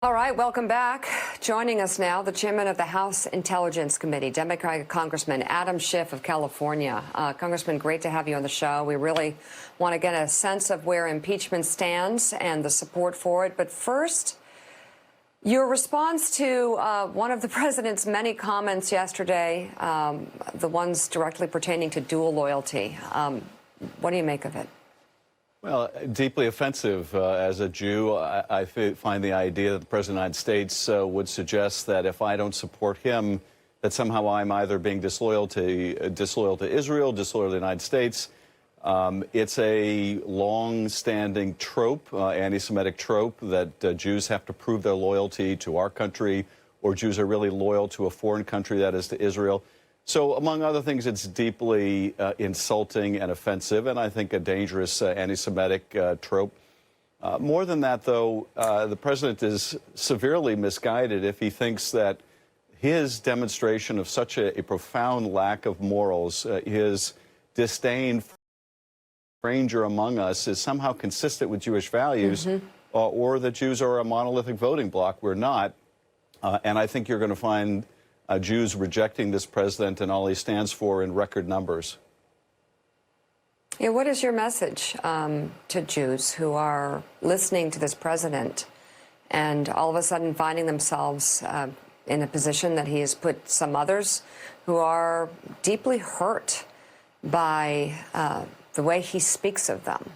All right, welcome back. Joining us now, the chairman of the House Intelligence Committee, Democratic Congressman Adam Schiff of California. Congressman, great to have you on the show. We really want to get a sense of where impeachment stands and the support for it. But first, your response to one of the president's many comments yesterday, the ones directly pertaining to dual loyalty. What do you make of it? Well, deeply offensive. As a Jew, I find the idea that the President of the United States would suggest that if I don't support him, that somehow I'm either being disloyal to Israel, disloyal to the United States. It's a long-standing trope, anti-Semitic trope, that Jews have to prove their loyalty to our country, or Jews are really loyal to a foreign country, that is to Israel. So, among other things, it's deeply insulting and offensive, and I think a dangerous anti-Semitic trope. More than that, though, the president is severely misguided if he thinks that his demonstration of such a profound lack of morals, his disdain for a stranger among us, is somehow consistent with Jewish values, or that Jews are a monolithic voting bloc. We're not. And I think you're going to find Jews rejecting this president and all he stands for in record numbers. Yeah, what is your message to Jews who are listening to this president and all of a sudden finding themselves in a position that he has put some others who are deeply hurt by the way he speaks of them?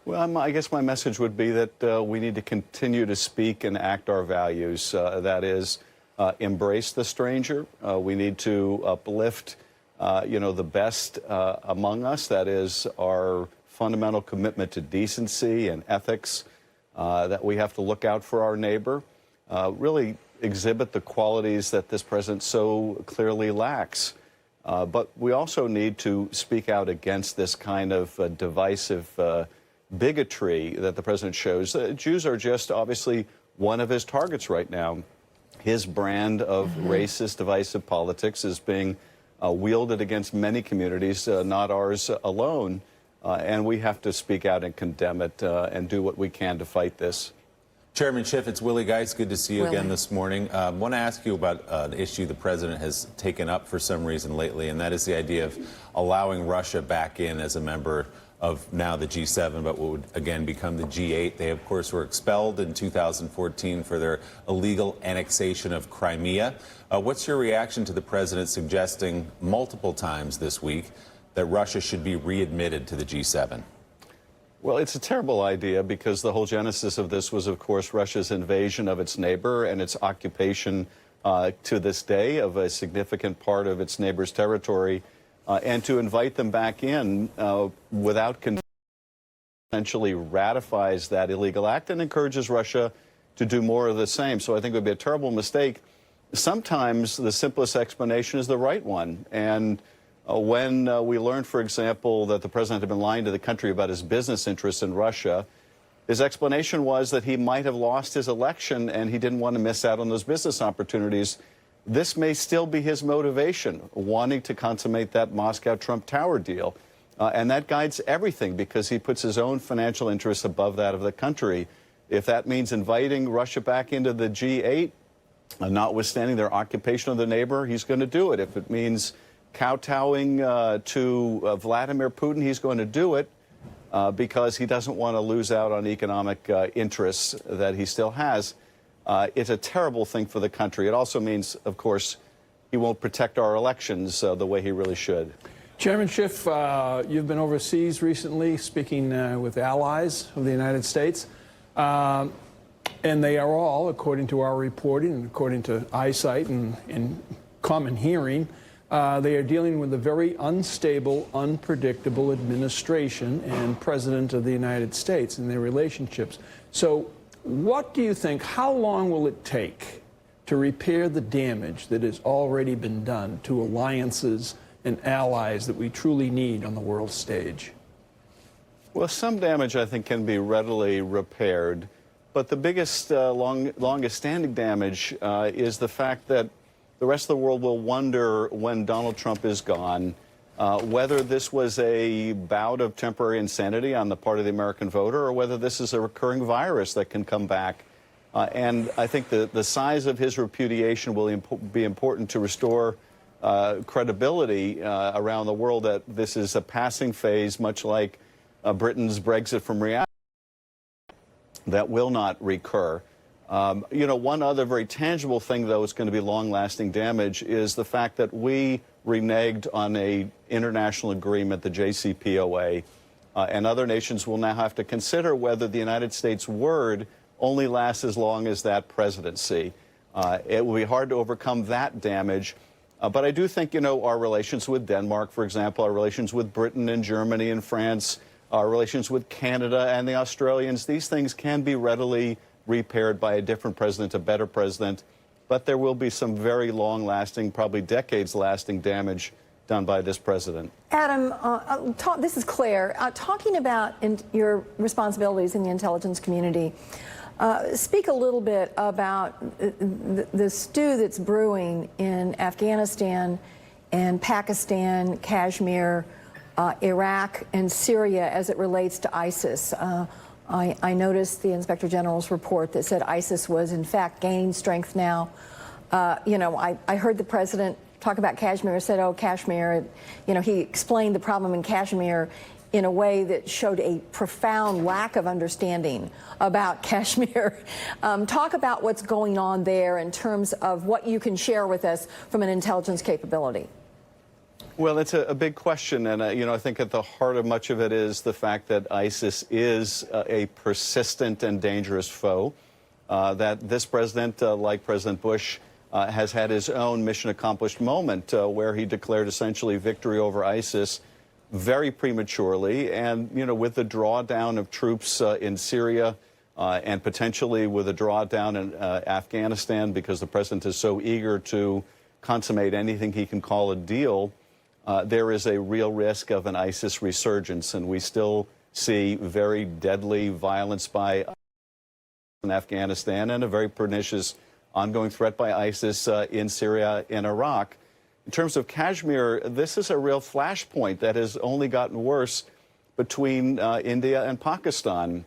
Well, I guess my message would be that we need to continue to speak and act our values. That is, embrace the stranger. We need to uplift, the best among us. That is our fundamental commitment to decency and ethics, that we have to look out for our neighbor, really exhibit the qualities that this president so clearly lacks. But we also need to speak out against this kind of divisive bigotry that the president shows. Jews are just obviously one of his targets right now. His brand of racist, divisive politics is being wielded against many communities, not ours alone. And we have to speak out and condemn it and do what we can to fight this. Chairman Schiff, it's Willie Geist. Good to see you again this morning. I want to ask you about an issue the president has taken up for some reason lately, and that is the idea of allowing Russia back in as a member of now the G7, but what would again become the G8. They, of course, were expelled in 2014 for their illegal annexation of Crimea. What's your reaction to the president suggesting multiple times this week that Russia should be readmitted to the G7? Well, it's a terrible idea because the whole genesis of this was, of course, Russia's invasion of its neighbor and its occupation to this day of a significant part of its neighbor's territory. And to invite them back in without essentially ratifies that illegal act and encourages Russia to do more of the same. So I think it would be a terrible mistake. Sometimes the simplest explanation is the right one. And when we learned, for example, that the president had been lying to the country about his business interests in Russia, his explanation was that he might have lost his election and he didn't want to miss out on those business opportunities. This may still be his motivation, wanting to consummate that Moscow-Trump Tower deal. And that guides everything because he puts his own financial interests above that of the country. If that means inviting Russia back into the G8, notwithstanding their occupation of the neighbor, he's going to do it. If it means kowtowing to Vladimir Putin, he's going to do it because he doesn't want to lose out on economic interests that he still has. It's a terrible thing for the country. It also means, of course, he won't protect our elections the way he really should. Chairman Schiff, you've been overseas recently speaking with allies of the United States. And they are all, according to our reporting and according to eyesight and common hearing, they are dealing with a very unstable, unpredictable administration and president of the United States and their relationships. So what do you think, how long will it take to repair the damage that has already been done to alliances and allies that we truly need on the world stage? Well, some damage, I think, can be readily repaired. But the biggest, longest standing damage is the fact that the rest of the world will wonder when Donald Trump is gone whether this was a bout of temporary insanity on the part of the American voter or whether this is a recurring virus that can come back And I think the size of his repudiation will be important to restore credibility around the world that this is a passing phase, much like Britain's Brexit from reality, that will not recur. You know, one other very tangible thing, though, is going to be long-lasting damage is the fact that we reneged on an international agreement, the JCPOA, and other nations will now have to consider whether the United States' word only lasts as long as that presidency. It will be hard to overcome that damage. But I do think, you know, our relations with Denmark, for example, our relations with Britain and Germany and France, our relations with Canada and the Australians, these things can be readily repaired by a different president, a better president. But there will be some very long-lasting, probably decades-lasting damage done by this president. Adam, this is Claire. Talking about your responsibilities in the intelligence community, speak a little bit about the stew that's brewing in Afghanistan and Pakistan, Kashmir, Iraq, and Syria as it relates to ISIS. I noticed the Inspector General's report that said ISIS was, in fact, gaining strength now. You know, I heard the president talk about Kashmir, said, oh, Kashmir, you know, he explained the problem in Kashmir in a way that showed a profound lack of understanding about Kashmir. Talk about what's going on there in terms of what you can share with us from an intelligence capability. Well, it's a big question, and you know, I think at the heart of much of it is the fact that ISIS is a persistent and dangerous foe. That this president, like President Bush, has had his own mission accomplished moment where he declared essentially victory over ISIS very prematurely, and you know, with the drawdown of troops in Syria and potentially with a drawdown in Afghanistan, because the president is so eager to consummate anything he can call a deal. There is a real risk of an ISIS resurgence, and we still see very deadly violence by in Afghanistan and a very pernicious ongoing threat by ISIS in Syria and Iraq. In terms of Kashmir, this is a real flashpoint that has only gotten worse between India and Pakistan,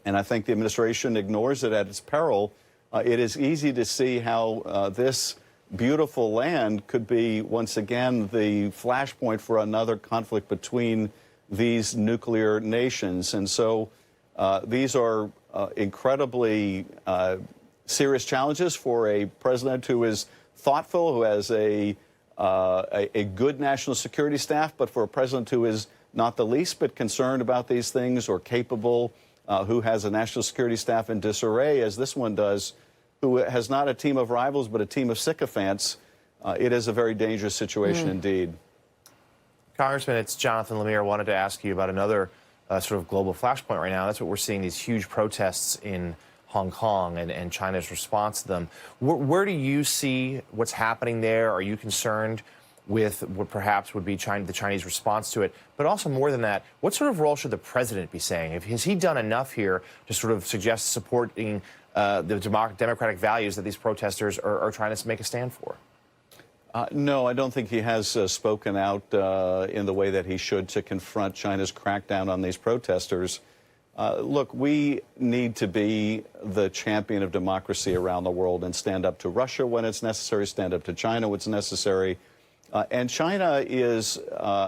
and I think the administration ignores it at its peril. It is easy to see how this beautiful land could be, once again, the flashpoint for another conflict between these nuclear nations. And so these are incredibly serious challenges for a president who is thoughtful, who has a good national security staff, but for a president who is not the least bit concerned about these things or capable, who has a national security staff in disarray, as this one does, who has not a team of rivals but a team of sycophants, it is a very dangerous situation indeed. Congressman, it's Jonathan Lemire. I wanted to ask you about another sort of global flashpoint right now. That's what we're seeing, these huge protests in Hong Kong and China's response to them. Where do you see what's happening there? Are you concerned with what perhaps would be the Chinese response to it? But also more than that, what sort of role should the president be saying? Has he done enough here to sort of suggest supporting the democratic values that these protesters are trying to make a stand for? No, I don't think he has spoken out in the way that he should to confront China's crackdown on these protesters. Look, we need to be the champion of democracy around the world and stand up to Russia when it's necessary, stand up to China when it's necessary. And China is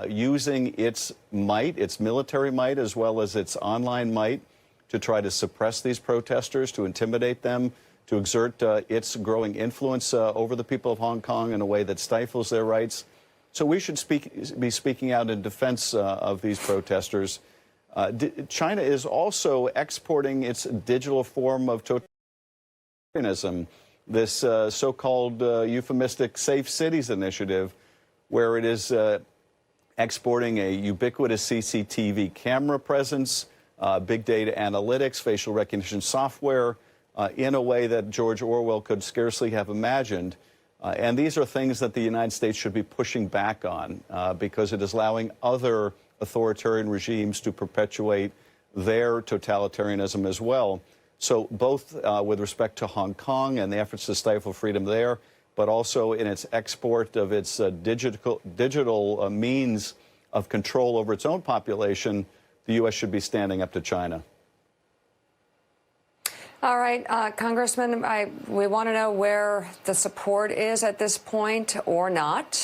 using its might, its military might, as well as its online might, to try to suppress these protesters, to intimidate them, to exert its growing influence over the people of Hong Kong in a way that stifles their rights. So we should be speaking out in defense of these protesters. China is also exporting its digital form of totalitarianism, this so-called euphemistic Safe Cities initiative, where it is exporting a ubiquitous CCTV camera presence, big data analytics, facial recognition software, in a way that George Orwell could scarcely have imagined. And these are things that the United States should be pushing back on because it is allowing other authoritarian regimes to perpetuate their totalitarianism as well. So both with respect to Hong Kong and the efforts to stifle freedom there, but also in its export of its digital means of control over its own population, the U.S. should be standing up to China. All right, Congressman, we want to know where the support is at this point or not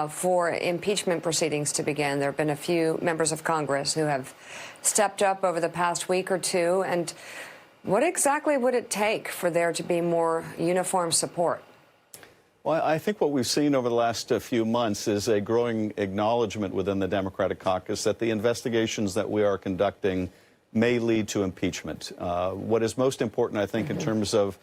for impeachment proceedings to begin. There have been a few members of Congress who have stepped up over the past week or two. And what exactly would it take for there to be more uniform support? Well, I think what we've seen over the last few months is a growing acknowledgement within the Democratic caucus that the investigations that we are conducting may lead to impeachment. What is most important, I think, in terms of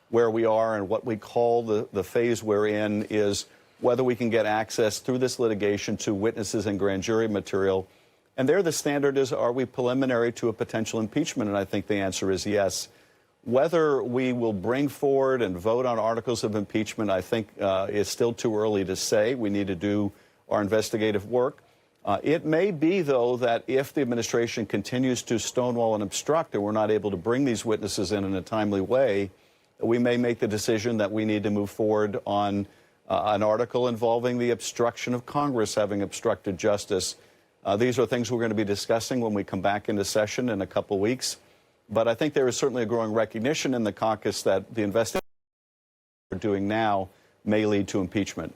where we are and what we call the phase we're in is whether we can get access through this litigation to witnesses and grand jury material. And there the standard is, are we preliminary to a potential impeachment? And I think the answer is yes. Whether we will bring forward and vote on articles of impeachment, I think is still too early to say. We need to do our investigative work. It may be, though, that if the administration continues to stonewall and obstruct and we're not able to bring these witnesses in a timely way, we may make the decision that we need to move forward on an article involving the obstruction of Congress having obstructed justice. These are things we're going to be discussing when we come back into session in a couple weeks. But I think there is certainly a growing recognition in the caucus that the investigation we're doing now may lead to impeachment.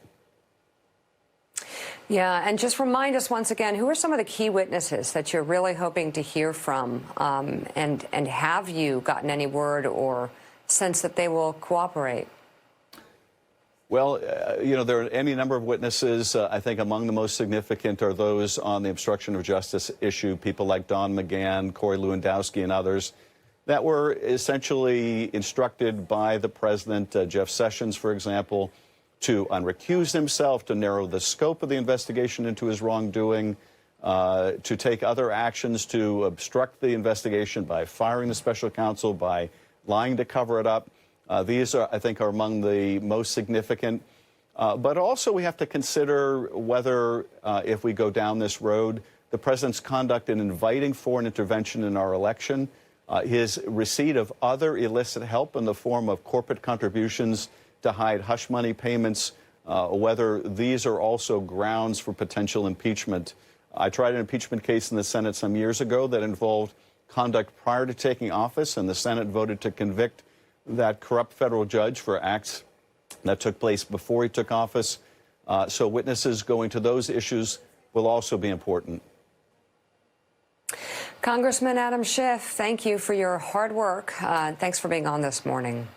Yeah, and just remind us once again, who are some of the key witnesses that you're really hoping to hear from? And have you gotten any word or sense that they will cooperate? Well, there are any number of witnesses. I think among the most significant are those on the obstruction of justice issue, people like Don McGahn, Corey Lewandowski, and others that were essentially instructed by the president, Jeff Sessions, for example, to unrecuse himself, to narrow the scope of the investigation into his wrongdoing, to take other actions to obstruct the investigation by firing the special counsel, by lying to cover it up. These, I think, are among the most significant. But also we have to consider whether, if we go down this road, the president's conduct in inviting foreign intervention in our election, his receipt of other illicit help in the form of corporate contributions to hide hush money payments, whether these are also grounds for potential impeachment. I tried an impeachment case in the Senate some years ago that involved conduct prior to taking office, and the Senate voted to convict that corrupt federal judge for acts that took place before he took office. So witnesses going to those issues will also be important. Congressman Adam Schiff, thank you for your hard work. Thanks for being on this morning.